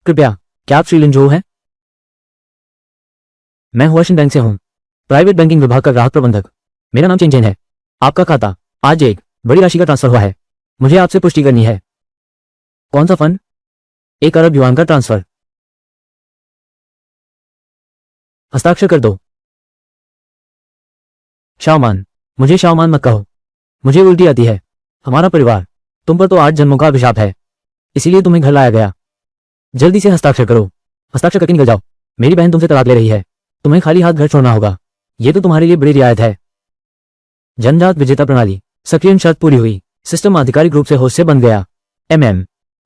कृपया, क्या आप श्रीलिन जो हैं? मैं हुआशिन बैंक से हूं, प्राइवेट बैंकिंग विभाग का ग्राहक प्रबंधक। मेरा नाम चेंचेन है। आपका खाता आज एक बड़ी राशि का ट्रांसफर हुआ है। मुझे आपसे पुष्टि करनी है। कौन सा फंड? 1 अरब युआन का ट्रांसफर। हस्ताक्षर कर दो। शाओमान, मुझे शाओमान मत कहो, मुझे उल्टी आती है। हमारा परिवार तुम पर तो 8 जन्मों का अभिशाप है, इसीलिए तुम्हें घर लाया गया। जल्दी से हस्ताक्षर करो। हस्ताक्षर करके निकल जाओ। मेरी बहन तुमसे तलाक ले रही है, तुम्हें खाली हाथ घर छोड़ना होगा। यह तो तुम्हारे लिए बड़ी रियायत है। जनजात विजेता प्रणाली सक्रियण शर्त पूरी हुई। सिस्टम आधिकारिक रूप से होस्ट से बन गया।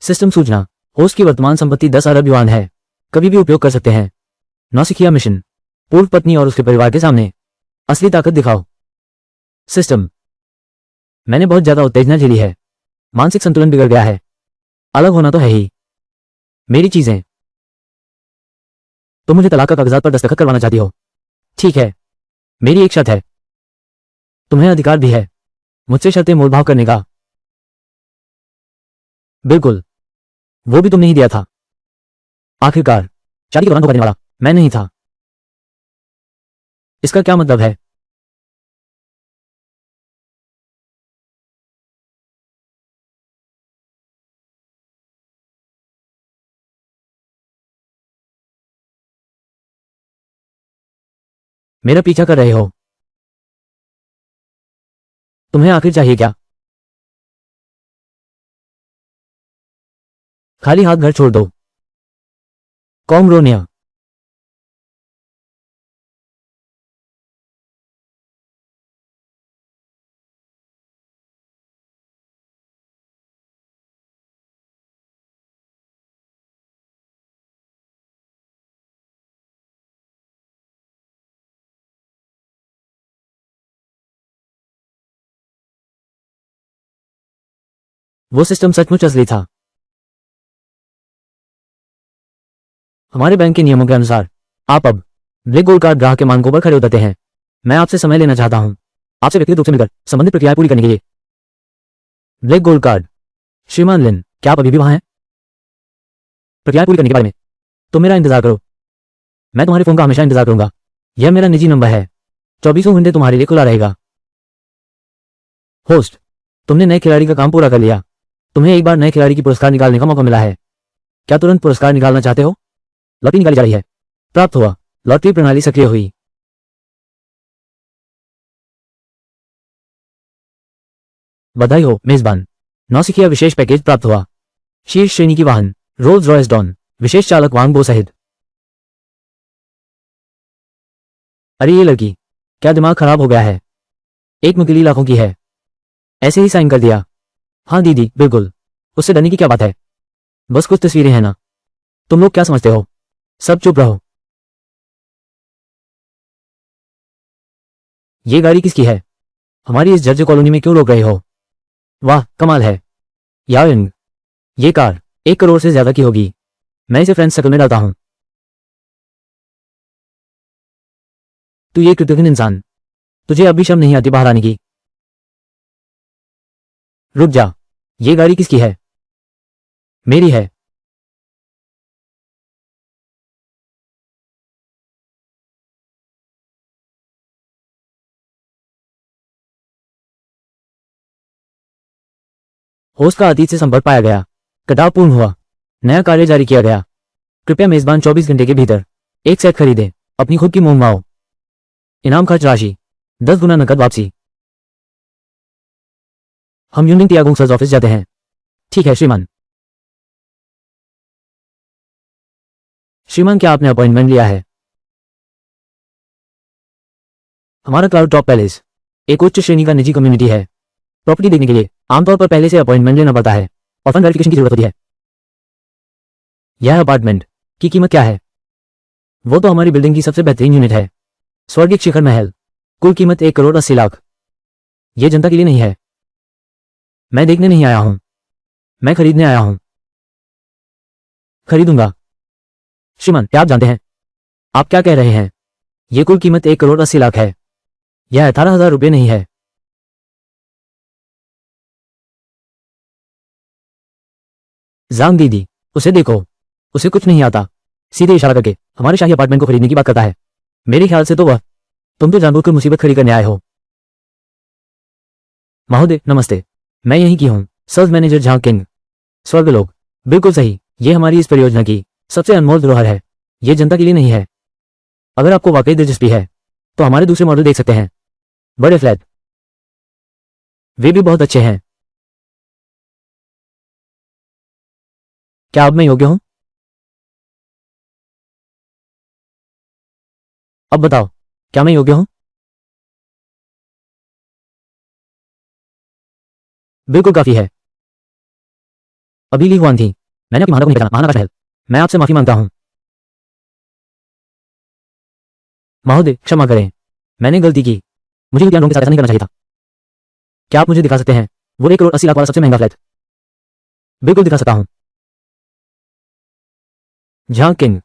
सिस्टम सूचना, होस्ट की वर्तमान संपत्ति 10 अरब युआन है, कभी भी उपयोग कर सकते हैं। नौसिखिया मिशन, पूर्व पत्नी और उसके परिवार के सामने असली ताकत दिखाओ। सिस्टम, मैंने बहुत ज्यादा उत्तेजना झेली है, मानसिक संतुलन बिगड़ गया है। अलग होना तो है ही। मेरी चीजें, तुम मुझे तलाक का कागजात पर दस्तखत करवाना चाहती हो? ठीक है, मेरी एक शर्त है। तुम्हें अधिकार भी है मुझसे शर्तें मोलभाव करने का। बिल्कुल, वो भी तुमने ही दिया था। आखिरकार शादी के दौरान धोखा देने वाला मैं नहीं था। इसका क्या मतलब है? मेरा पीछा कर रहे हो? तुम्हें आखिर चाहिए क्या? खाली हाथ घर छोड़ दो। कॉमरोनिया, वो सिस्टम सचमुच असली था। हमारे बैंक के नियमों के अनुसार आप अब ब्लैक गोल्ड कार्ड ग्राहक के मानकों पर खड़े उतरते हैं। मैं आपसे समय लेना चाहता हूं, आपसे व्यक्तिगत रूप से मिलकर संबंधित प्रक्रियाएं पूरी करने के लिए। ब्लैक गोल्ड कार्ड, श्रीमान लिन, क्या आप अभी भी वहां हैं? प्रक्रियाएं पूरी करने के बारे में तो मेरा इंतजार करो। मैं तुम्हारे फोन का हमेशा इंतजार करूंगा। यह मेरा निजी नंबर है, 24 घंटे तुम्हारे लिए खुला रहेगा। होस्ट, तुमने नए खिलाड़ी का काम पूरा कर लिया। तुम्हें एक बार नए खिलाड़ी की पुरस्कार निकालने का मौका मिला है। क्या तुरंत पुरस्कार निकालना चाहते हो? लॉटरी निकाली जा रही है। प्राप्त हुआ। लॉटरी प्रणाली सक्रिय हुई। बधाई हो मेजबान, नौसिखिया विशेष पैकेज प्राप्त हुआ। शीर्ष श्रेणी की वाहन, रोल्स रॉयस डॉन, विशेष चालक वांगबो सहित। अरे ये लड़की, क्या दिमाग खराब हो गया है? एक मुकीली लाखों की है, ऐसे ही साइन कर दिया। हाँ दीदी, बिल्कुल, उससे डरने की क्या बात है? बस कुछ तस्वीरें हैं ना। तुम लोग क्या समझते हो? सब चुप रहो। ये गाड़ी किसकी है? हमारी इस जर्ज कॉलोनी में क्यों रोक रहे हो? वाह, कमाल है याविंग। ये कार 1 करोड़ से ज्यादा की होगी। मैं इसे फ्रेंच सर्कल में डालता हूं। तू ये कृतघ्न इंसान, तुझे अभी शर्म नहीं आती बाहर आने की? रुक जा, ये गाड़ी किसकी है? मेरी है। होस्ट का अतीत से संपर्क पाया गया। कटाव पूर्ण हुआ। नया कार्य जारी किया गया। कृपया मेजबान 24 घंटे के भीतर एक सेट खरीदे। अपनी खुद की मोम माओ। इनाम खर्च राशि 10 गुना नकद वापसी। हम यूनियन तियागोंग सर्च ऑफिस जाते हैं। ठीक है श्रीमान। श्रीमान, क्या आपने अपॉइंटमेंट लिया है? हमारा क्लाउड टॉप पैलेस एक उच्च श्रेणी का निजी कम्युनिटी है। प्रॉपर्टी देखने के लिए आमतौर पर पहले से अपॉइंटमेंट लेना पड़ता है और फंड वेरिफिकेशन की जरूरत होती है। यह अपार्टमेंट की कीमत क्या है? वो तो हमारी बिल्डिंग की सबसे बेहतरीन यूनिट है, स्वर्गिक शिखर महल। कुल कीमत 1 करोड़ 80 लाख। यह जनता के लिए नहीं है। मैं देखने नहीं आया हूं, मैं खरीदने आया हूं। खरीदूंगा। श्रीमान, क्या आप जानते हैं आप क्या कह रहे हैं? यह कुल कीमत 1 करोड़ 80 लाख है। यह 18,000 रुपये नहीं है। जांग दीदी, उसे देखो, उसे कुछ नहीं आता, सीधे इशारा करके हमारे शाही अपार्टमेंट को खरीदने की बात करता है। मेरे ख्याल से तो वह, तुम तो जानबूझकर मुसीबत खड़ी करने आए हो। महोदय नमस्ते, मैं यहीं की हूँ, सेल्स मैनेजर झांग किंग। स्वर्गलोक, बिल्कुल सही, ये हमारी इस परियोजना की सबसे अनमोल धरोहर है। ये जनता के लिए नहीं है। अगर आपको वाकई दिलचस्पी है तो हमारे दूसरे मॉडल देख सकते हैं, बड़े फ्लैट, वे भी बहुत अच्छे हैं। क्या अब मैं योग्य हूं? अब बताओ, क्या मैं योग्य हूं? बिल्कुल काफी है। अभी ली हुआन थी, मैंने अपनी महानता को नहीं पहचाना, महानता महल। मैं आपसे माफी मांगता हूं। महोदय क्षमा करें, मैंने गलती की। मुझे ध्यान के साथ ऐसा नहीं करना चाहिए था। क्या आप मुझे दिखा सकते हैं वो 1 करोड़ 80 लाख वाला सबसे महंगा फ्लैट? बिल्कुल दिखा सकता हूं। झांग किंग,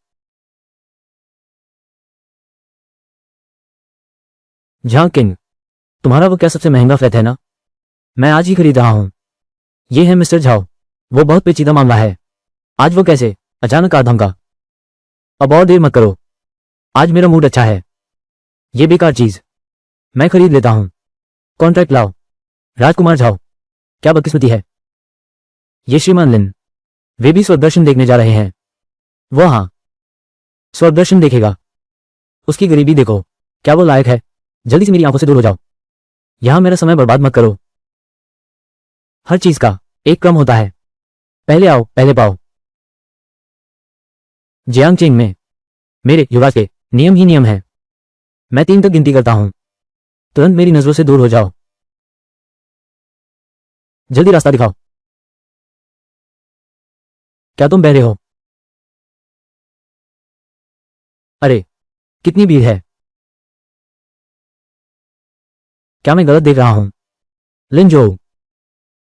झांग किंग, तुम्हारा वो क्या सबसे महंगा फ्लैट है ना? मैं आज ही खरीद रहा हूं। ये है मिस्टर झाओ, वो बहुत पेचीदा मामला है। आज वो कैसे अचानक आ धमका? अब और देर मत करो, आज मेरा मूड अच्छा है। ये बेकार चीज मैं खरीद लेता हूं। कॉन्ट्रैक्ट लाओ। राजकुमार झाओ, क्या बदकिस्मती है। ये श्रीमान लिन, वे भी स्वदर्शन देखने जा रहे हैं। वो हाँ, स्वदर्शन देखेगा। उसकी गरीबी देखो, क्या वो लायक है? जल्दी से मेरी आंखों से दूर हो जाओ। यहां मेरा समय बर्बाद मत करो। हर चीज का एक क्रम होता है, पहले आओ पहले पाओ। जियांगचेंग में मेरे युवराज के नियम ही नियम है। मैं 3 तक गिनती करता हूं, तुरंत मेरी नजरों से दूर हो जाओ। जल्दी रास्ता दिखाओ। क्या तुम बहरे हो? अरे कितनी भीड़ है। क्या मैं गलत देख रहा हूं? लिनजो,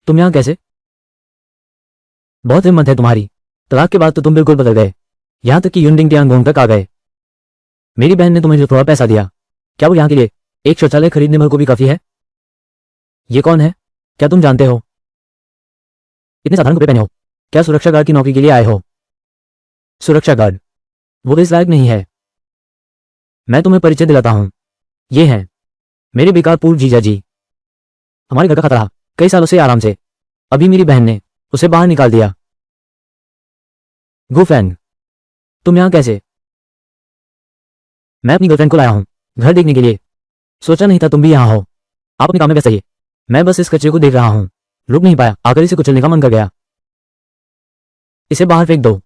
तुम यहां कैसे? बहुत हिम्मत है तुम्हारी। तलाक के बाद तो तुम बिल्कुल बदल गए, यहां तक कि युनडिंग टियांगोंग तक आ गए। मेरी बहन ने तुम्हें जो थोड़ा पैसा दिया, क्या वो यहां के लिए एक शौचालय खरीदने भर को भी काफी है? ये कौन है, क्या तुम जानते हो? इतने साधारण कपड़े पहने हो, क्या सुरक्षा गार्ड की नौकरी के लिए आए हो? सुरक्षा गार्ड, वो इस लायक नहीं है। मैं तुम्हें परिचय दिलाता हूं, ये हैं मेरे बेकार पूर्व जीजा जी। हमारे घर का खाता रहा कई सालों से आराम से, अभी मेरी बहन ने उसे बाहर निकाल दिया। गुफैंग, तुम यहां कैसे? मैं अपनी गर्लफ्रेंड को लाया हूं घर देखने के लिए, सोचा नहीं था तुम भी यहां हो। आप अपने काम में व्यस्त रहिए, मैं बस इस कचरे को देख रहा हूं। रुक नहीं पाया, आकर इसे कुचलने का मन कर गया। इसे बाहर फेंक दो।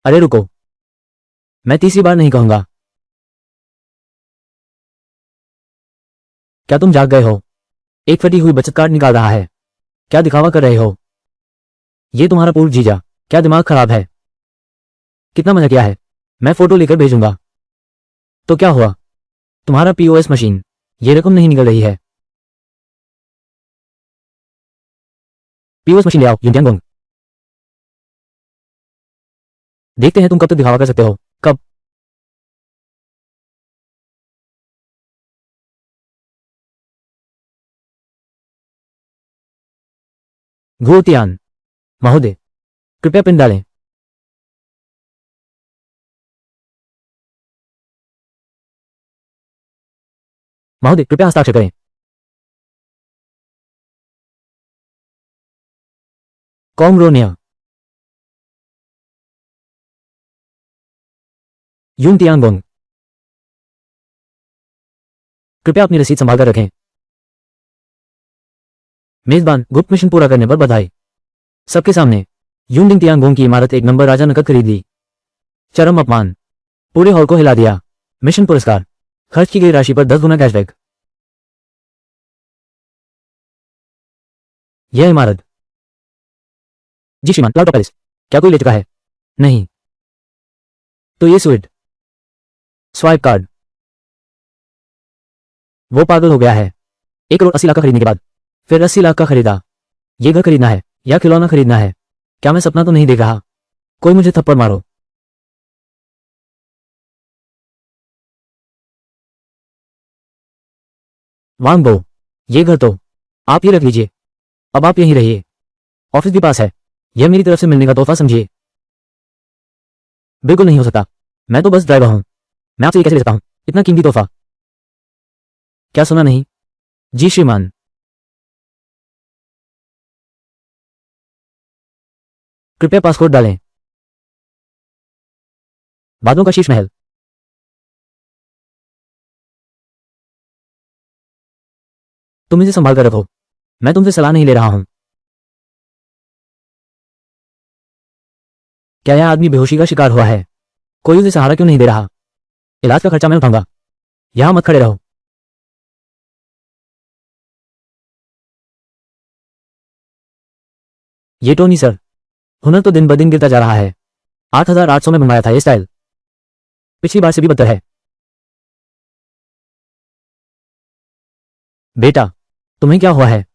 अरे रुको, मैं तीसरी बार नहीं कहूंगा। क्या तुम जाग गए हो? एक फटी हुई बचत कार्ड निकाल रहा है, क्या दिखावा कर रहे हो? ये तुम्हारा पूर्व जीजा, क्या दिमाग खराब है? कितना मजा किया है, मैं फोटो लेकर भेजूंगा। तो क्या हुआ? तुम्हारा पीओएस मशीन, ये रकम नहीं निकल रही है। पीओएस मशीन ले आओ युनटियांगोंग। देखते हैं तुम कब तक दिखावा कर सकते हो। कब? घोटियान, महोदय कृपया पिन डालें। महोदय कृपया हस्ताक्षर करें। कॉमरोनिया, युनटियांगोंग, कृपया अपनी रसीद संभाल कर रखें। मेजबान गुप्त मिशन पूरा करने पर बधाई। सबके सामने यूनडिंग तियांगोंग की इमारत 1 नंबर राजा नकद खरीद ली। चरम अपमान, पूरे हॉल को हिला दिया। मिशन पुरस्कार, खर्च की गई राशि पर 10 गुना कैशबैक। यह इमारत, जी श्रीमान, क्लाउड पैलेस, क्या कोई ले चुका है? नहीं। तो ये स्वीट, स्वाइप कार्ड, वो पागल हो गया है। 1 करोड़ 80 लाख का खरीदने के बाद फिर 80 लाख का खरीदा। ये घर खरीदना है या खिलौना खरीदना है? क्या मैं सपना तो नहीं देख रहा? कोई मुझे थप्पड़ मारो। वांग बो, ये घर तो आप ही रख लीजिए, अब आप यहीं रहिए। ऑफिस भी पास है, यह मेरी तरफ से मिलने का तोहफा समझिए। बिल्कुल नहीं हो सकता। मैं तो बस ड्राइवर हूं। मैं आपसे ये कैसे ले सकता हूं? इतना कीमती तोहफा। क्या सुना नहीं? जी श्रीमान। कृपया पासपोर्ट डालें। बादलों का शीश महल। तुम इसे संभाल कर रखो। मैं तुमसे सलाह नहीं ले रहा हूं। क्या यह आदमी बेहोशी का शिकार हुआ है? कोई उसे सहारा क्यों नहीं दे रहा? इलाज का खर्चा मैं उठाऊंगा। यहां मत खड़े रहो। ये टोनी सर, हुनर तो दिन ब दिन गिरता जा रहा है। 8,800 में बनवाया था ये स्टाइल। पिछली बार से भी बदतर है। बेटा, तुम्हें क्या हुआ है?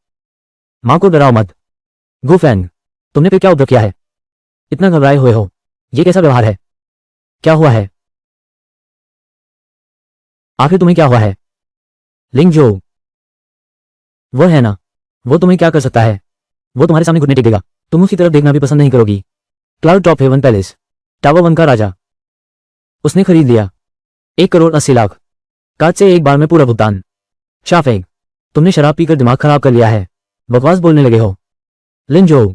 मां को डराओ मत। गुफैंग, तुमने फिर क्या उपद्रव किया है? इतना घबराए हुए हो। ये कैसा व्यवहार है? क्या हुआ है? आखिर तुम्हें क्या हुआ है? लिंग जो, वो है ना, वो तुम्हें क्या कर सकता है? वो तुम्हारे सामने घुटने टेक देगा। तुम उसकी तरफ देखना भी पसंद नहीं करोगी। Cloud Top Heaven Palace, Tower 1 का राजा। उसने खरीद लिया 1,80,00,000। कार्ड से एक बार में पूरा भुगतान। शाफेग, तुमने शराब पीकर दिमाग खराब कर लिया है। बकवास बोलने लगे हो। लिन जो,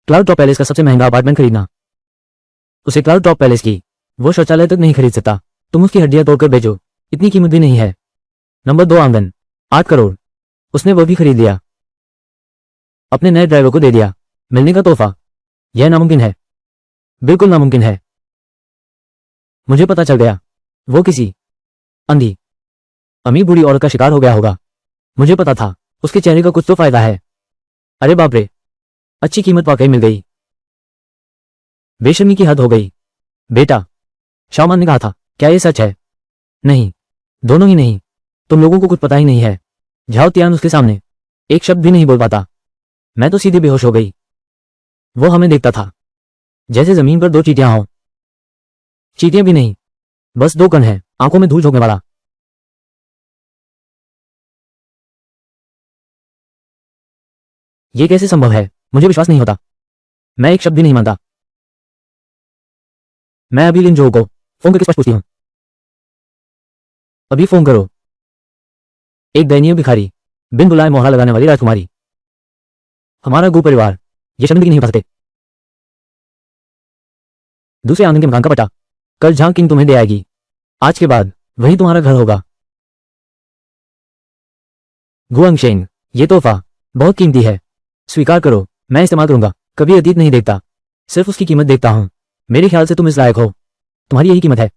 क्लाउड टॉप पैलेस का सबसे महंगा अपार्टमेंट खरीदना। उसे क्लाउड टॉप पैलेस की वो शौचालय तक नहीं खरीद सकता। तुम उसकी हड्डियां तोड़कर बेचो, इतनी कीमत भी नहीं है। नंबर 2 आंगन, 8 करोड़। उसने वो भी खरीद लिया। अपने नए ड्राइवर को दे दिया। मिलने का तोहफा। यह नामुमकिन है। बिल्कुल नामुमकिन है। मुझे पता चल गया। वो किसी अंधी अमीर बूढ़ी औरत का शिकार हो गया होगा। मुझे पता था। उसके चेहरे का कुछ तो फायदा है। अरे बाप रे, अच्छी कीमत वाकई मिल गई। बेशर्मी की हद हो गई। बेटा, शाओमान ने कहा था, क्या ये सच है? नहीं, दोनों ही नहीं। तुम लोगों को कुछ पता ही नहीं है। झाओ तियान उसके सामने एक शब्द भी नहीं बोल पाता। मैं तो सीधे बेहोश हो गई। वो हमें देखता था जैसे जमीन पर दो चींटियां हों। चींटियां भी नहीं, बस दो कण हैं, आंखों में धूल झोंकने वाला। ये कैसे संभव है? मुझे विश्वास नहीं होता। मैं एक शब्द भी नहीं मानता। मैं अभी लिन जो को फोन करके स्पष्ट पूछती हूँ। अभी फोन करो। एक दयनीय भिखारी, बिन बुलाए मोहरा लगाने वाली राजकुमारी। हमारा गु परिवार, ये शर्मिंदगी नहीं उठा सकते। दूसरे आंगन के मकान का पता। कल झांग किंग तुम्हें दे आएगी। आज के बाद वही तुम्हारा घर होगा। गुआंगशेंग, ये तोहफा बहुत कीमती है। स्वीकार करो, मैं इस्तेमाल करूंगा। कभी अतीत नहीं देखता, सिर्फ उसकी कीमत देखता हूं। मेरे ख्याल से तुम इस लायक हो। तुम्हारी यही कीमत है।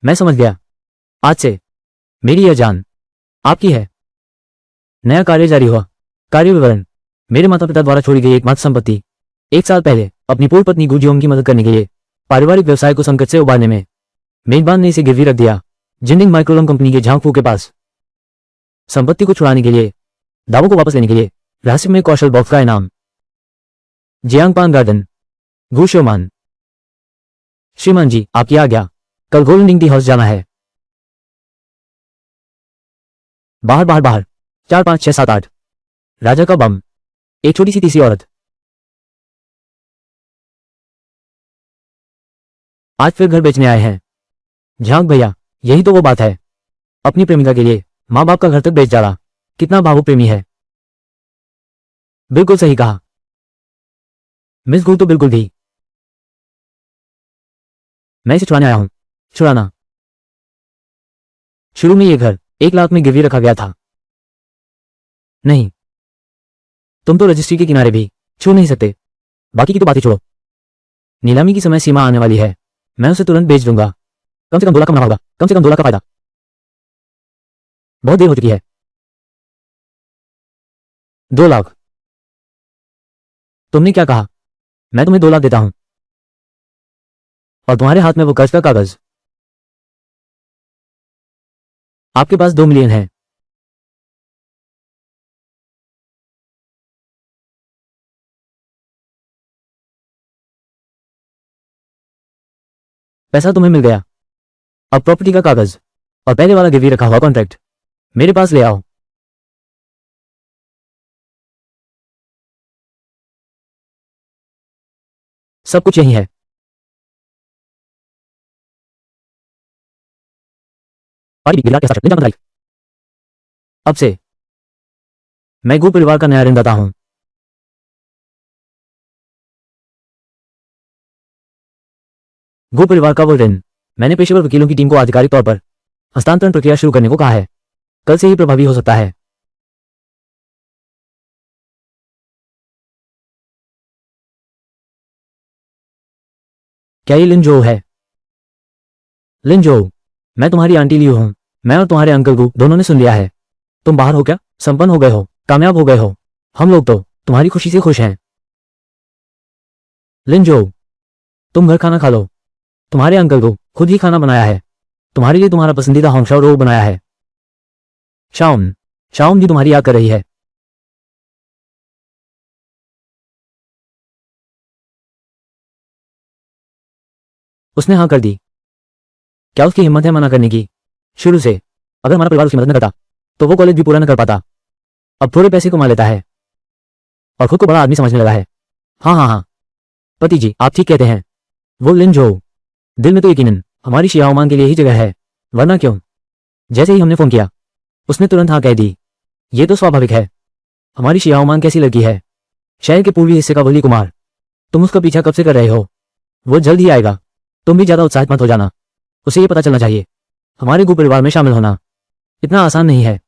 मैं समझ गया। आज से मेरी यह जान आपकी है। नया कार्य जारी हुआ। कार्य विवरण। मेरे माता पिता द्वारा छोड़ी गई एकमात्र संपत्ति। 1 साल पहले अपनी पूर्व पत्नी गुजियोंग की मदद करने के लिए पारिवारिक व्यवसाय को संकट से उबारने में मेजबान ने इसे गिरवी रख दिया जिंडिंग माइक्रोलम कंपनी के झांगफू के पास। संपत्ति को छुड़ाने के लिए, दावों को वापस लेने के लिए रहस्यमय कौशल बॉक्स का इनाम। जियांगपान गार्डन, गुशोमान। श्रीमान जी, आपकी आज्ञा। कल गोल्डन टी हाउस जाना है। बाहर बाहर बाहर। 4 5 6 7 8। राजा का बम। एक छोटी सी तीसरी औरत। आज फिर घर बेचने आए हैं। झांक भैया, यही तो वो बात है। अपनी प्रेमिका के लिए माँ बाप का घर तक बेच डाला। कितना भावुक प्रेमी है। बिल्कुल सही कहा। मिस गू तो बिल्कुल भी। मैं इसे छुड़ाने आया हूं। छुड़ाना। शुरू में ये घर 1 लाख में गिरवी रखा गया था। नहीं, तुम तो रजिस्ट्री के किनारे भी छू नहीं सकते। बाकी की तो बातें छोड़ो। नीलामी की समय सीमा आने वाली है। मैं उसे तुरंत बेच दूंगा। कम से कम 2 लाख का मुनाफा होगा। कम से कम 2 लाख का फायदा। बहुत देर हो चुकी है। 2 लाख। तुमने क्या कहा? मैं तुम्हें 2 लाख देता हूं और तुम्हारे हाथ में वो कर्ज का कागज। आपके पास 2 मिलियन है। पैसा तुम्हें मिल गया। अब प्रॉपर्टी का कागज और पहले वाला गिरवी रखा हुआ कॉन्ट्रैक्ट मेरे पास ले आओ। सब कुछ यही है। पार्टी गिरला कैसा लिंक लाइक। अब से मैं गो परिवार का नया ऋणदाता हूं। गो परिवार का वो ऋण मैंने पेशेवर वकीलों की टीम को आधिकारिक तौर पर हस्तांतरण प्रक्रिया शुरू करने को कहा है। कल से ही प्रभावी हो सकता है। क्या ये लिंजो है? लिंजो, मैं तुम्हारी आंटी लियो हूं। मैं और तुम्हारे अंकल गु दोनों ने सुन लिया है। तुम बाहर हो क्या? संपन्न हो गए हो, कामयाब हो गए हो। हम लोग तो तुम्हारी खुशी से खुश हैं। लिंजो, तुम घर खाना खा लो। तुम्हारे अंकल को खुद ही खाना बनाया है। तुम्हारे लिए तुम्हारा पसंदीदा होंगशाओ रो बनाया है। शाओन, शाओन भी तुम्हारी याद कर रही है। उसने हाँ कर दी। क्या उसकी हिम्मत है मना करने की? शुरू से अगर हमारा परिवार उसकी मदद न करता तो वो कॉलेज भी पूरा न कर पाता। अब थोड़े पैसे कमा लेता है और खुद को बड़ा आदमी समझने लगा है। हाँ हाँ हाँ, पति जी आप ठीक कहते हैं। वो लिंजो, दिल में तो यकीनन हमारी शियाओमान के लिए ही जगह है, वरना क्यों? जैसे ही हमने फोन किया उसने तुरंत हाँ कह दी। ये तो स्वाभाविक है। हमारी शियाओमान कैसी लड़की है, शहर के पूर्वी हिस्से का वली कुमार। तुम उसका पीछा कब से कर रहे हो? वो जल्द ही आएगा। तुम भी ज्यादा उत्साहित मत हो जाना। उसे ये पता चलना चाहिए हमारे गु परिवार में शामिल होना इतना आसान नहीं है।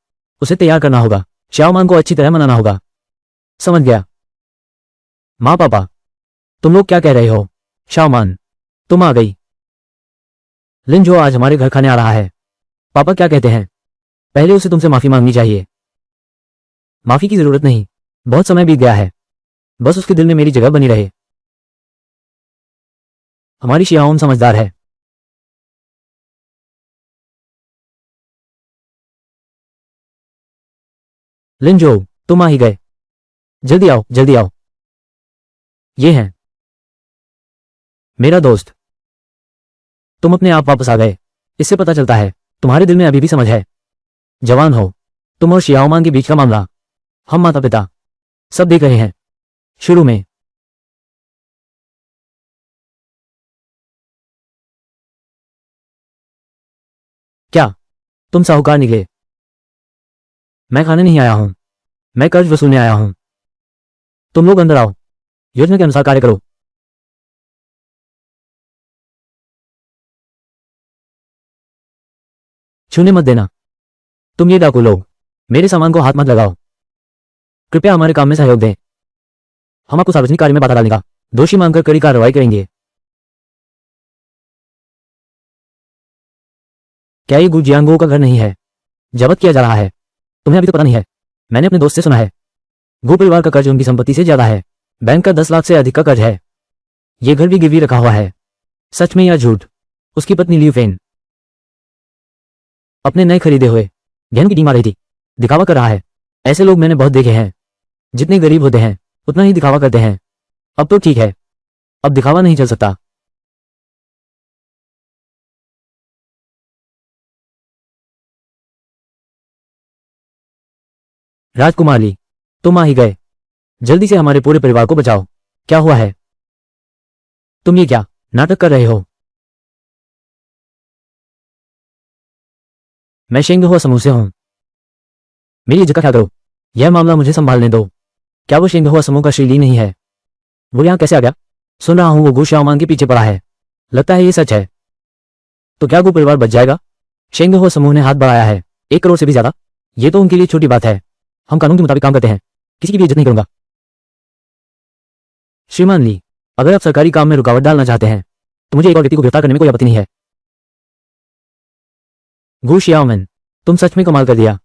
उसे तैयार करना होगा, श्याओमान को अच्छी तरह मनाना होगा। समझ गया। माँ पापा, तुम लोग क्या कह रहे हो? श्याओमान, तुम आ गई। लिंजो आज हमारे घर खाने आ रहा है। पापा क्या कहते हैं? पहले उसे तुमसे माफी मांगनी चाहिए। माफी की जरूरत नहीं, बहुत समय बीत गया है। बस उसके दिल में मेरी जगह बनी रहे। हमारी शियाओन समझदार है। लिंजो, तुम आ ही गए। जल्दी आओ, जल्दी आओ। ये हैं मेरा दोस्त। तुम अपने आप वापस आ गए। इससे पता चलता है तुम्हारे दिल में अभी भी समझ है। जवान हो। तुम और शियाओमान के बीच का मामला हम माता पिता सब देख रहे हैं। शुरू में क्या तुम साहूकार निकले? मैं खाने नहीं आया हूं, मैं कर्ज वसूलने आया हूं। तुम लोग अंदर आओ, योजना के अनुसार कार्य करो। छूने मत देना। तुम ये डाकू लोग मेरे सामान को हाथ मत लगाओ। कृपया हमारे काम में सहयोग दें। हम आपको सार्वजनिक कार्य में बाधा डालने का दोषी मानकर कड़ी कार्रवाई करेंगे। क्या ये गुजियांगो का घर नहीं है? जब्त किया जा रहा है। तुम्हें अभी तो पता नहीं है। मैंने अपने दोस्त से सुना है गो परिवार का कर्ज उनकी संपत्ति से ज्यादा है। बैंक का 10 लाख से अधिक का कर्ज है। ये घर भी गिरवी रखा हुआ है। सच में या झूठ? उसकी पत्नी लियू फेन अपने नए खरीदे हुए गहनों की टीम आ रही थी। दिखावा कर रहा है। ऐसे लोग मैंने बहुत देखे हैं। जितने गरीब होते हैं उतना ही दिखावा करते हैं। अब तो ठीक है, अब दिखावा नहीं चल सकता। राजकुमारी, तुम आ ही गए। जल्दी से हमारे पूरे परिवार को बचाओ। क्या हुआ है? तुम ये क्या नाटक कर रहे हो? मैं शेंग हुआ समूह से हूं। मेरी इज्जत का ख्याल करो। यह मामला मुझे संभालने दो। क्या वो शेंग हुआ समूह का श्रीली नहीं है? वो यहां कैसे आ गया? सुन रहा हूं वो गु श्याओमान के पीछे पड़ा है। लगता है ये सच है। तो क्या गु परिवार बच जाएगा? शेंग हुआ समूह ने हाथ बढ़ाया है 1 करोड़ से भी ज्यादा। ये तो उनके लिए छोटी बात है। हम कानून के मुताबिक काम करते हैं। किसी की भी इज्जत नहीं करूंगा। श्रीमान ली, अगर आप सरकारी काम में रुकावट डालना चाहते हैं तो मुझे एक और व्यक्ति को गिरफ्तार करने में कोई आपत्ति नहीं है। गु शियाओमैन, तुम सच में कमाल कर दिया।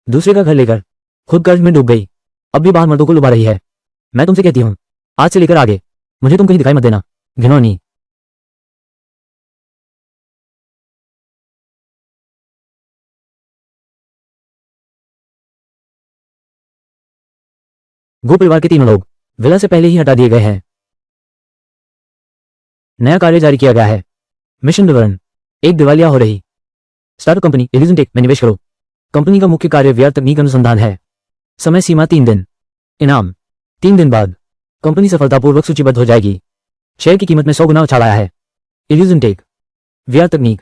दूसरे का घर लेकर खुद कर्ज में डूब गई। अब भी बाहर मर्दों को लुभा रही है। मैं तुमसे कहती हूं आज से लेकर आगे मुझे तुम कहीं दिखाई मत देना। घिनौनी। गो परिवार के 3 लोग विला से पहले ही हटा दिए गए हैं। नया कार्य जारी किया गया है। मिशन विवरण। एक दिवालिया हो रही स्टार्टअप कंपनी इल्यूजन टेक में निवेश करो। कंपनी का मुख्य कार्य VR तकनीक अनुसंधान है। समय सीमा 3 दिन। इनाम 3 दिन बाद कंपनी सफलतापूर्वक सूचीबद्ध हो जाएगी। शेयर की कीमत में 100 गुना उछाल आया है। इल्यूजन टेक VR तकनीक।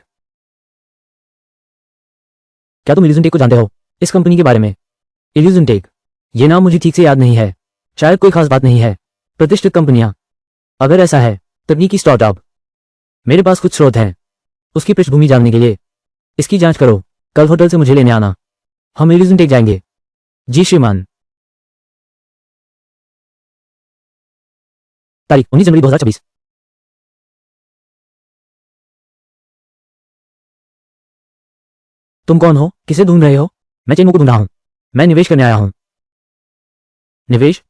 क्या तुम इल्यूजन टेक को जानते हो? इस कंपनी के बारे में? इल्यूजन टेक, ये नाम मुझे ठीक से याद नहीं है। शायद कोई खास बात नहीं है। प्रतिष्ठित कंपनियां? अगर ऐसा है, तकनीकी स्टार्टअप। मेरे पास कुछ स्रोत हैं। उसकी पृष्ठभूमि जानने के लिए इसकी जांच करो। कल होटल से मुझे लेने आना। हम इल्यूजन टेक जाएंगे। जी श्रीमान। तारीख 19 जनवरी 2026। तुम कौन हो? किसे ढूंढ रहे हो? मैं चेनमो को ढूंढ रहा हूं। मैं निवेश करने आया हूं। निवेश?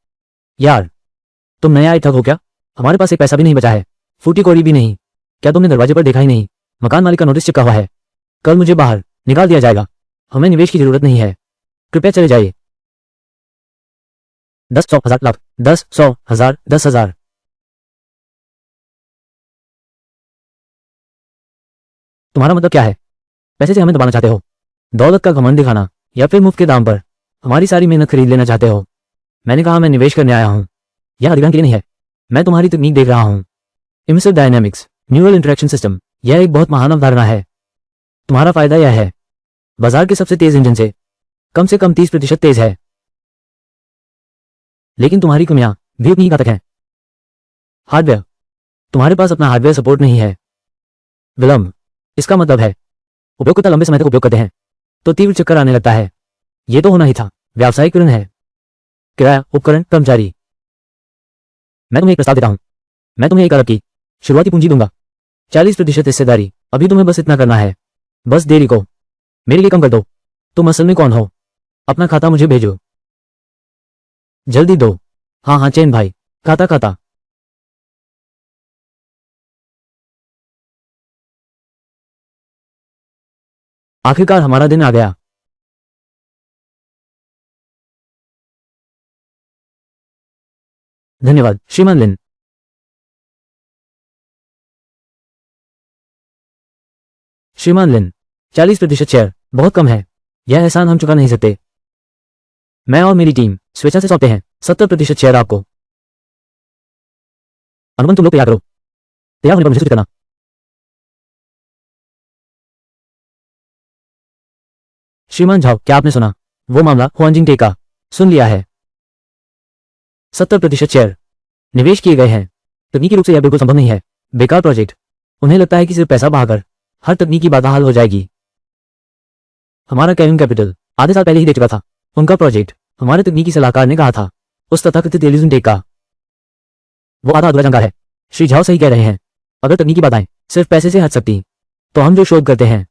यार, तुम नया आए ठग हो क्या? हमारे पास एक पैसा भी नहीं बचा है। फूटी कौड़ी भी नहीं। क्या तुमने दरवाजे पर देखा ही नहीं? मकान मालिक का नोटिस चिपका हुआ है। कल मुझे बाहर निकाल दिया जाएगा। हमें निवेश की जरूरत नहीं है। कृपया चले जाइए। 10, 100, 1000, लाख, 10, 100, 1000, 10,000। तुम्हारा मतलब क्या है? पैसे से हमें दबाना चाहते हो? दौलत का घमंड दिखाना, या फिर मुफ्त के दाम पर हमारी सारी मेहनत खरीद लेना चाहते हो? मैंने कहा मैं निवेश करने आया हूं। यह अधिग्रहण के लिए नहीं है। मैं तुम्हारी तकनीक देख रहा हूं। Immersive dynamics neural interaction system. यह एक बहुत महान अवधारणा है। तुम्हारा फायदा यह है, बाजार के सबसे तेज इंजन से कम 30% तेज है। लेकिन तुम्हारी कमियां भी उतनी ही घातक हैं। हार्डवेयर, तुम्हारे पास अपना हार्डवेयर सपोर्ट नहीं है। विलंब, इसका मतलब है उपयोगकर्ता लंबे समय तक उपयोग करते हैं तो तीव्र चक्कर आने लगता है। यह तो होना ही था। व्यावसायिकरण है। किराया, उपकरण, कर्मचारी। मैं तुम्हें एक प्रस्ताव देता हूं। मैं तुम्हें 1 अरब की शुरुआती पूंजी दूंगा। 40% हिस्सेदारी। अभी तुम्हें बस इतना करना है। बस देरी को मेरे लिए कम कर दो। तुम असल में कौन हो? अपना खाता मुझे भेजो। जल्दी दो। हाँ हाँ चैन भाई, खाता खाता। आखिरकार हमारा दिन आ गया। धन्यवाद श्रीमान लिन। श्रीमान लिन, 40% शेयर बहुत कम है। यह एहसान हम चुका नहीं सकते। मैं और मेरी टीम स्वेच्छा से सौंपते हैं 70% शेयर आपको। अनुबंध तुम लोग तैयार करो। तैयार होने पर मुझे सूचित करना। श्रीमान झाओ, क्या आपने सुना? वो मामला हुआनजिंग टे का। सुन लिया है। 70% शेयर निवेश किए गए हैं। तकनीकी रूप से यह बिल्कुल संभव नहीं है। बेकार प्रोजेक्ट। उन्हें लगता है कि सिर्फ पैसा बहाकर हर तकनीकी बाधा हल हो जाएगी। हमारा कैविन कैपिटल आधे साल पहले ही देख चुका था। उनका प्रोजेक्ट हमारे तकनीकी सलाहकार ने कहा था, उस तथाकथित इल्यूजन टेक का। वो आधा अधूरा जंगार है। श्री झाओ सही कह रहे हैं। अगर तकनीकी बाधाएं सिर्फ पैसे से हट सकती तो हम जो शोध करते हैं,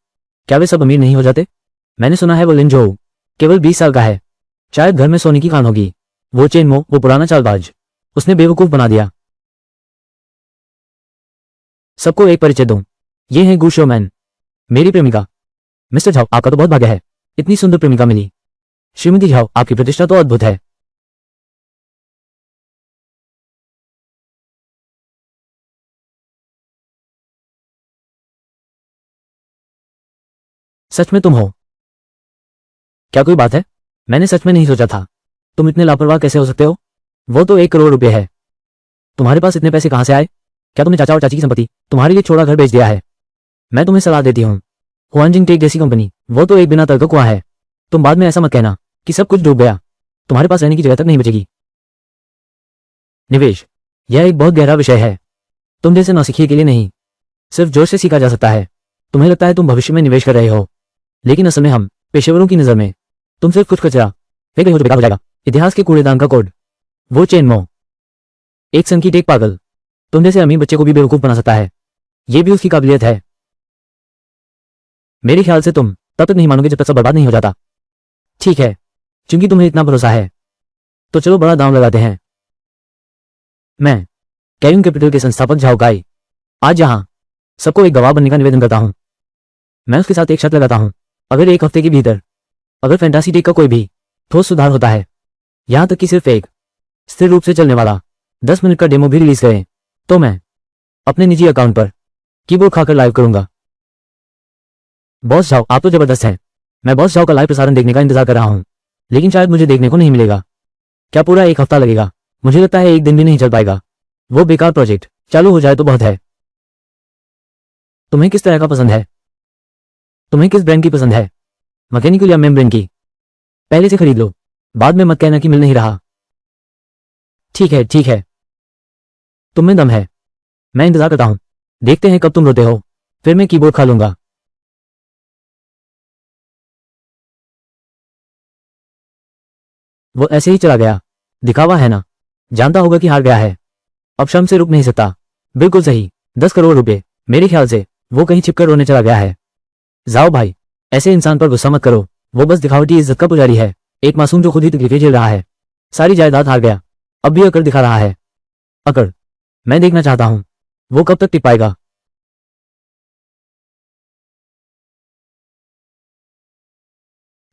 क्या वे सब अमीर नहीं हो जाते? मैंने सुना है वो लिन जोउ केवल 20 साल का है। शायद घर में सोने की खान होगी। वो चेनमो, वो पुराना चालबाज, उसने बेवकूफ बना दिया। सबको एक परिचय दूं। ये है गू शोमैन, मेरी प्रेमिका। मिस्टर झाओ, आपका तो बहुत भाग्य है, इतनी सुंदर प्रेमिका मिली। श्रीमती झाओ, आपकी प्रतिष्ठा तो अद्भुत है। सच में तुम हो? क्या कोई बात है? मैंने सच में नहीं सोचा था। तुम इतने लापरवाह कैसे हो सकते हो? वो तो 1 करोड़ रुपए है। तुम्हारे पास इतने पैसे कहां से आए? क्या तुमने चाचा और चाची की संपत्ति तुम्हारे लिए छोड़ा घर बेच दिया है? मैं तुम्हें सलाह देती हूँ, हुआनजिंग टेक जैसी कंपनी, वो तो एक बिना तर्क कुआं है। तुम बाद में ऐसा मत कहना कि सब कुछ डूब गया। तुम्हारे पास रहने की जगह तक नहीं बचेगी। निवेश, यह एक बहुत गहरा विषय है। तुम जैसे नौसिखिए के लिए नहीं, सिर्फ जोश से सीखा जा सकता है। तुम्हें लगता है तुम भविष्य में निवेश कर रहे हो, लेकिन असल में हम पेशेवरों की नजर में तुम सिर्फ कुछ कचरा फेंक रहे हो जो बेकार हो जाएगा। इतिहास के कूड़ेदान का कोड। वो चेनमो, एक संकी टेक पागल, तुम जैसे अमीर बच्चे को भी बेवकूफ बना सकता है। ये भी उसकी काबिलियत है। मेरे ख्याल से तुम तब तक नहीं मानोगे जब तक सब बर्बाद नहीं हो जाता। ठीक है, क्योंकि तुम्हें इतना भरोसा है तो चलो बड़ा दाम लगाते हैं। मैं कैविन कैपिटल के संस्थापक झाओ काई आज यहां सबको एक गवाह बनने का निवेदन करता हूं। मैं उसके साथ एक शर्त लगाता हूं, अगर 1 हफ्ते के भीतर अगर फैंटासी टेक का कोई भी ठोस सुधार होता है, यहां तक कि सिर्फ एक स्थिर रूप से चलने वाला 10 मिनट का डेमो भी रिलीज करें, तो मैं अपने निजी अकाउंट पर कीबोर्ड खाकर लाइव करूंगा। बॉस झाओ, आप तो जबरदस्त हैं। मैं बॉस झाओ का लाइव प्रसारण देखने का इंतजार कर रहा हूं, लेकिन शायद मुझे देखने को नहीं मिलेगा। क्या पूरा 1 हफ्ता लगेगा? मुझे लगता है 1 दिन भी नहीं चल पाएगा। वो बेकार प्रोजेक्ट चालू हो जाए तो बहुत है। तुम्हें किस तरह का पसंद है? तुम्हें किस ब्रांड की पसंद है? मैकेनिकल या मेम्ब्रेन की? पहले से खरीद लो, बाद में मत कहना कि मिल नहीं रहा। ठीक है ठीक है, तुम में दम है, मैं इंतजार करता हूं। देखते हैं कब तुम रोते हो, फिर मैं कीबोर्ड खा लूंगा। वो ऐसे ही चला गया, दिखावा है ना, जानता होगा कि हार गया है, अब शर्म से रुक नहीं सकता। बिल्कुल सही, 10 करोड़ रुपए, मेरे ख्याल से वो कहीं छिपकर रोने चला गया है। जाओ भाई, ऐसे इंसान पर गुस्सा मत करो, वो बस दिखावटी इज्जत का पुजारी है, एक मासूम जो खुद ही तकलीफें झेल रहा है। सारी जायदाद हार गया, अब भी अकड़ दिखा रहा है। अकड़? मैं देखना चाहता हूं, वो कब तक टिक पाएगा।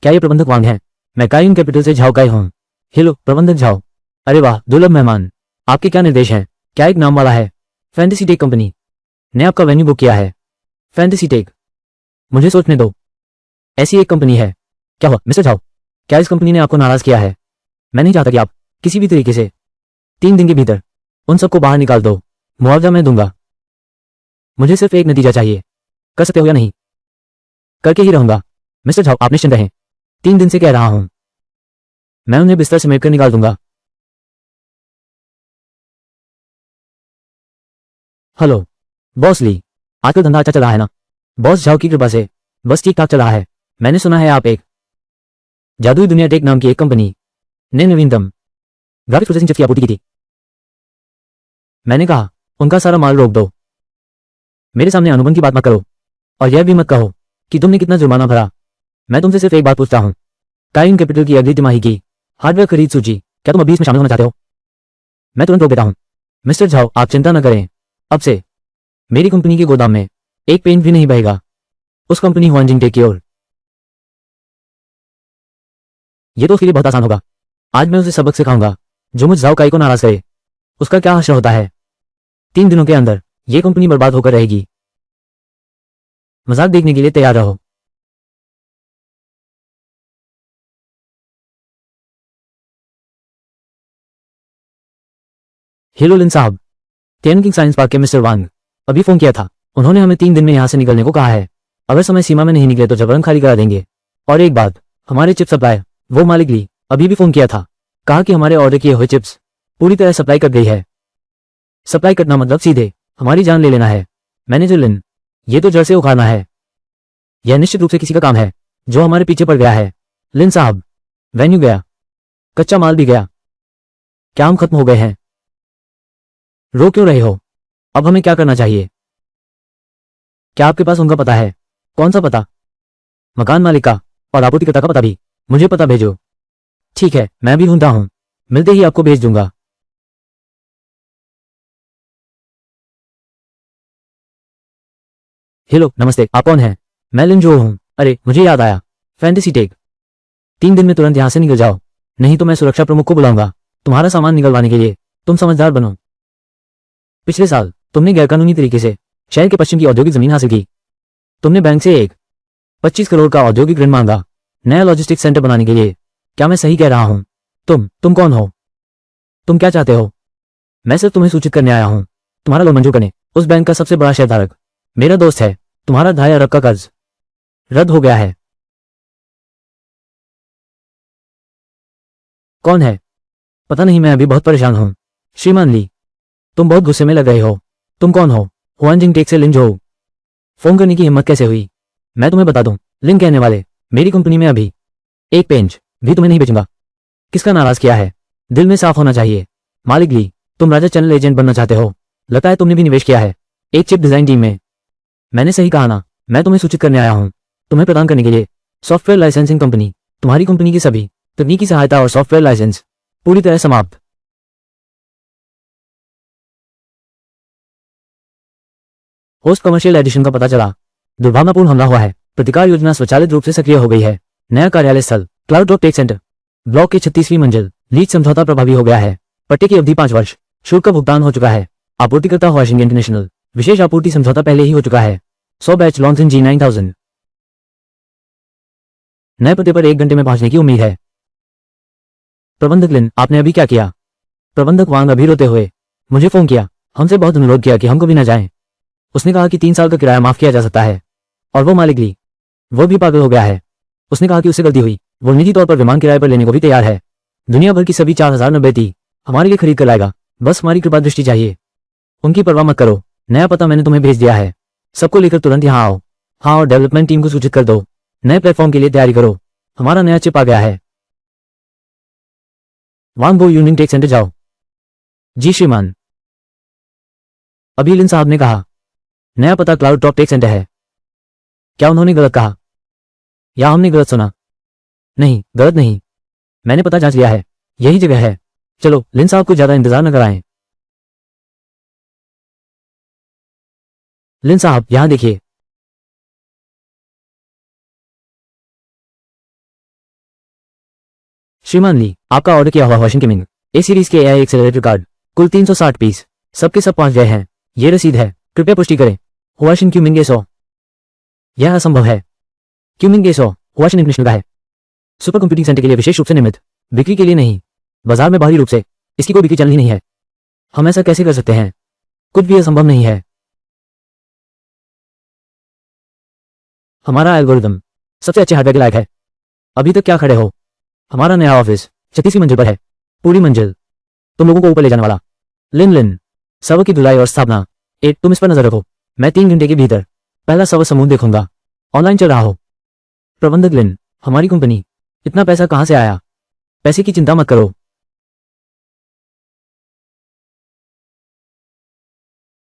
क्या ये प्रबंधक वांग है? मैं काइन कैपिटल से झाओ काई हूं। हेलो प्रबंधक झाओ। अरे वाह दुर्लभ मेहमान, आपके क्या निर्देश हैं? क्या एक नाम वाला है? फैंटेसी टेक कंपनी ने आपका वेन्यू बुक किया है। Fantasy tech? मुझे सोचने दो, ऐसी एक कंपनी है। क्या हुआ मिस्टर झाओ, क्या इस कंपनी ने आपको नाराज किया है? मैं नहीं चाहता कि आप किसी भी तरीके से 3 दिन के भीतर उन सबको बाहर निकाल दो, मुआवजा मैं दूंगा। मुझे सिर्फ एक नतीजा चाहिए, कर सकते हो या नहीं? करके ही रहूंगा। मिस्टर झाओ आप निश्चिंत रहें, 3 दिन से कह रहा हूं, मैं उन्हें बिस्तर समेट कर निकाल दूंगा। हेलो बॉस ली, आजकल धंधा अच्छा चल रहा है ना? बॉस झाओ की कृपा से बस ठीक ठाक चल रहा है। मैंने सुना है आप एक जादुई दुनिया टेक नाम की एक कंपनी ने नवीनतम ग्राफिक्स प्रोसेसिंग चिप्स की आपूर्ति की थी। मैंने कहा उनका सारा माल रोक दो, मेरे सामने अनुबंध की बात मत करो, और यह भी मत कहो कि तुमने कितना जुर्माना भरा। मैं तुमसे सिर्फ एक बात पूछता हूं, काइन कैपिटल की अगली तिमाही की हार्डवेयर खरीद सूची, क्या तुम अभी इसमें शामिल होना चाहते हो? मैं तुरंत रोक देता हूं। मिस्टर झाओ आप चिंता न करें, अब से मेरी कंपनी के गोदाम में एक पेंट भी नहीं बहेगा उस कंपनी हुआनजिंग टेक की ओर। यह तो उसके लिए बहुत आसान होगा, आज मैं उसे सबक सिखाऊंगा जो मुझ झाओ काई को नाराज करे। उसका क्या हश्र होता है, 3 दिनों के अंदर यह कंपनी बर्बाद होकर रहेगी। मजाक देखने के लिए तैयार रहो। हेलो लिन साहब, टेनकिंग साइंस पार्क के मिस्टर वांग अभी फोन किया था, उन्होंने हमें 3 दिन में यहां से निकलने को कहा है। अगर समय सीमा में नहीं निकले तो जबरन खाली करा देंगे। और एक बात, हमारे चिप सप्लाई वो मालिक ली अभी भी फोन किया था, कहा कि हमारे ऑर्डर किए हुए चिप्स पूरी तरह सप्लाई कर गई है। सप्लाई करना मतलब सीधे हमारी जान ले लेना है। मैनेजर लिन, ये तो जड़ से उखाड़ना है, यह निश्चित रूप से किसी का काम है जो हमारे पीछे पड़ गया है। लिन साहब, वेन्यू गया, कच्चा माल भी गया, क्या हम खत्म हो गए हैं? रो क्यों रहे हो? अब हमें क्या करना चाहिए? क्या आपके पास उनका पता है? कौन सा पता? मकान मालिक का और आपूर्तिकर्ता का पता भी? मुझे पता भेजो। ठीक है, मैं भी ढूंढता हूं, मिलते ही आपको भेज दूंगा। हेलो नमस्ते, आप कौन हैं? मैं लिन जो हूं। अरे मुझे याद आया, फैंटेसी टेक। 3 दिन में तुरंत यहां से निकल जाओ, नहीं तो मैं सुरक्षा प्रमुख को बुलाऊंगा तुम्हारा सामान निकलवाने के लिए। तुम समझदार बनो। पिछले साल तुमने गैरकानूनी तरीके से शहर के पश्चिम की औद्योगिक जमीन हासिल की। तुमने बैंक से एक 25 करोड़ का औद्योगिक ऋण मांगा नया लॉजिस्टिक सेंटर बनाने के लिए। क्या मैं सही कह रहा हूं? तुम कौन हो? तुम क्या चाहते हो? मैं सिर्फ तुम्हें सूचित करने आया हूं, तुम्हारा लोन मंजूर करने उस बैंक का सबसे बड़ा शेयरधारक मेरा दोस्त है। तुम्हारा 2.5 अरब का कर्ज रद्द हो गया है। कौन है? पता नहीं, मैं अभी बहुत परेशान हूं। श्रीमान ली, तुम बहुत गुस्से में लग रहे हो। तुम कौन हो? हुआनजिंग टेक से लिन जो। फोन करने की हिम्मत कैसे हुई? मैं तुम्हें बता दूं, लिन कहने वाले, मेरी कंपनी में अभी एक पेंच भी तुम्हें नहीं बेचूंगा। किसका नाराज किया है? दिल में साफ होना चाहिए। मालिक ली, तुम राजा चैनल एजेंट बनना चाहते हो, लगता है तुमने भी निवेश किया है एक चिप डिजाइन टीम में। मैंने सही कहा ना? मैं तुम्हें सूचित करने आया हूं, तुम्हें प्रदान करने के लिए सॉफ्टवेयर लाइसेंसिंग कंपनी, तुम्हारी कंपनी की सभी तकनीकी सहायता और सॉफ्टवेयर लाइसेंस पूरी तरह समाप्त। होस्ट कमर्शियल एडिशन का पता चला, दुर्भावनापूर्ण हमला हुआ है। प्रतिकार योजना स्वचालित रूप से सक्रिय हो गई है। नया कार्यालय स्थल cloud drop tech centre, block की 36वीं मंजिल। लीज समझौता प्रभावी हो गया है। पट्टे की अवधि 5 वर्ष। शुल्क का भुगतान हो चुका है। आपूर्तिकर्ता हुआशिंग इंटरनेशनल, विशेष आपूर्ति समझौता पहले ही हो चुका है। 100 बैच लॉन्च इन G9000। नए पते पर 1 घंटे में पहुंचने की उम्मीद है। प्रबंधक लिन, आपने अभी क्या किया? प्रबंधक वांग अभी रोते हुए मुझे फोन किया, हमसे बहुत अनुरोध किया कि हम कभी न जाएं। उसने कहा कि 3 साल का किराया माफ किया जा सकता है। और वो मालिक ली, वो भी पागल हो गया है। उसने कहा कि उससे गलती हुई, वो निजी तौर पर विमान किराए पर लेने को भी तैयार है। दुनिया भर की सभी 4090 हमारे लिए खरीद कर लाएगा, बस हमारी कृपा दृष्टि चाहिए। उनकी परवाह मत करो, नया पता मैंने तुम्हें भेज दिया है। सबको लेकर तुरंत यहाँ आओ। हाँ, और डेवलपमेंट टीम को सूचित कर दो, नए प्लेटफॉर्म के लिए तैयारी करो, हमारा नया चिप आ गया है। वांग बो यूनियन टेक सेंटर जाओ। जी श्रीमान। अभी लिन साहब ने कहा, नया पता क्लाउड टॉप टेक सेंटर है। क्या उन्होंने गलत कहा या हमने गलत सुना? नहीं, गलत नहीं, मैंने पता जांच लिया है, यही जगह है। चलो, लिन साहब को ज्यादा इंतजार न कराएं। लिन साहब, यहां देखिए। श्रीमान ली, आपका ऑर्डर किया हुआ वाशिंग गेमिंग ए सीरीज के एआई एक्सेलरेटर कार्ड कुल 360 पीस, सबके सब पहुंच गए हैं। ये रसीद है, कृपया पुष्टि करें। हुआशिन क्यूमिंग ए 100। यह असंभव है। क्यूमिंग ए 100 हुआशिन इंटरनेशनल का है, सुपर कंप्यूटिंग सेंटर के लिए विशेष रूप से निर्मित, बिक्री के लिए नहीं। बाजार में बाहरी रूप से इसकी कोई बिक्री चल ही नहीं है। हम ऐसा कैसे कर सकते हैं? कुछ भी असंभव नहीं है। हमारा एल्गोरिदम सबसे अच्छे हार्डवेयर के लायक है। अभी तक क्या खड़े हो? हमारा नया ऑफिस 36वीं मंजिल पर है, पूरी मंजिल, तुम लोगों को ऊपर ले जाने वाला। लिन सर्वर की धुलाई और स्थापना। तुम इस पर नजर रखो, मैं 3 घंटे के भीतर पहला सर्वर समूह देखूंगा। ऑनलाइन चल रहा हो। प्रबंधक लिन, हमारी कंपनी, इतना पैसा कहां से आया? पैसे की चिंता मत करो,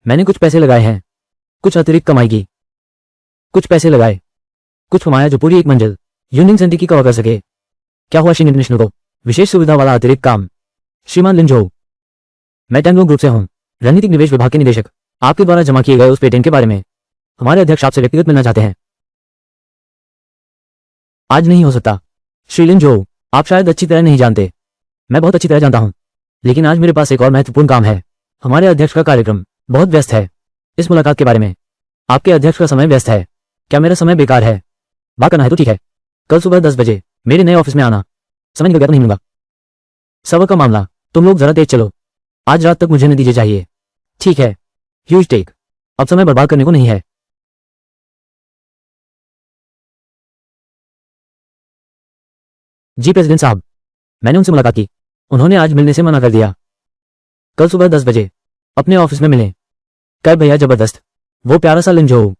मैंने कुछ पैसे लगाए हैं, कुछ अतिरिक्त कमाई की, कुछ पैसे लगाए, कुछ कमाया जो पूरी 1 मंजिल यूनियन सेंटर की कवर कर सके। क्या हुआ शिन इंटरनेशनल को विशेष सुविधा वाला अतिरिक्त काम? श्रीमान लिन जो, मैं टैंगलोंग ग्रुप से हूं, रणनीतिक निवेश विभाग के निदेशक। आपके द्वारा जमा किए गए उस पेटेंट के बारे में हमारे अध्यक्ष आपसे व्यक्तिगत मिलना चाहते हैं। आज नहीं हो सकता। श्री लिन जो, आप शायद अच्छी तरह नहीं जानते, मैं बहुत अच्छी तरह जानता हूं, लेकिन आज मेरे पास एक और महत्वपूर्ण काम है। हमारे अध्यक्ष का कार्यक्रम बहुत व्यस्त है। इस मुलाकात के बारे में आपके अध्यक्ष का समय व्यस्त है। क्या मेरा समय बेकार है? बात करना है तो ठीक है, कल सुबह 10 बजे मेरे नए ऑफिस में आना। समय निकल गया तो नहीं मिलूंगा। सर्वर का मामला, तुम लोग जरा तेज चलो, आज रात तक मुझे नतीजे चाहिए। ठीक है, ह्यूज टेक, अब समय बर्बाद करने को नहीं है। जी प्रेसिडेंट साहब, मैंने उनसे मुलाकात की, उन्होंने आज मिलने से मना कर दिया। कल सुबह 10 बजे अपने ऑफिस में मिलें। कैब भैया जबरदस्त, वो प्यारा सा लिन जो,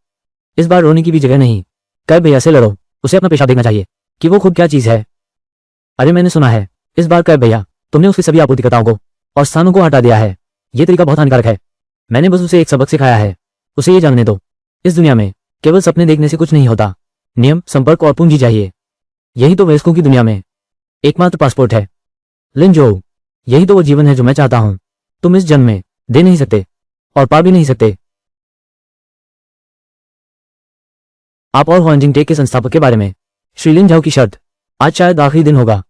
इस बार रोने की भी जगह नहीं। कैब भैया से लड़ो, उसे अपना पेशाब देखना चाहिए कि वो खुद क्या चीज है। अरे मैंने सुना है, इस बार कैब भैया तुमने उसके सभी आपूर्तिकर्ताओं को और स्थानों को हटा दिया है। ये तरीका बहुत हानिकारक है। मैंने बस उसे एक सबक सिखाया है, उसे ये जानने दो, इस दुनिया में केवल सपने देखने से कुछ नहीं होता, नियम, संपर्क और पूंजी चाहिए। यही तो वयस्कों की दुनिया में एकमात्र पासपोर्ट है। लिन जो, यही तो वो जीवन है जो मैं चाहता हूं। तुम इस जन्म में दे नहीं सकते और पा भी नहीं सकते। आप और हुआनजिंग टेक के संस्थापक के बारे में श्री लिन झाओ की शर्त, आज शायद आखिरी दिन होगा।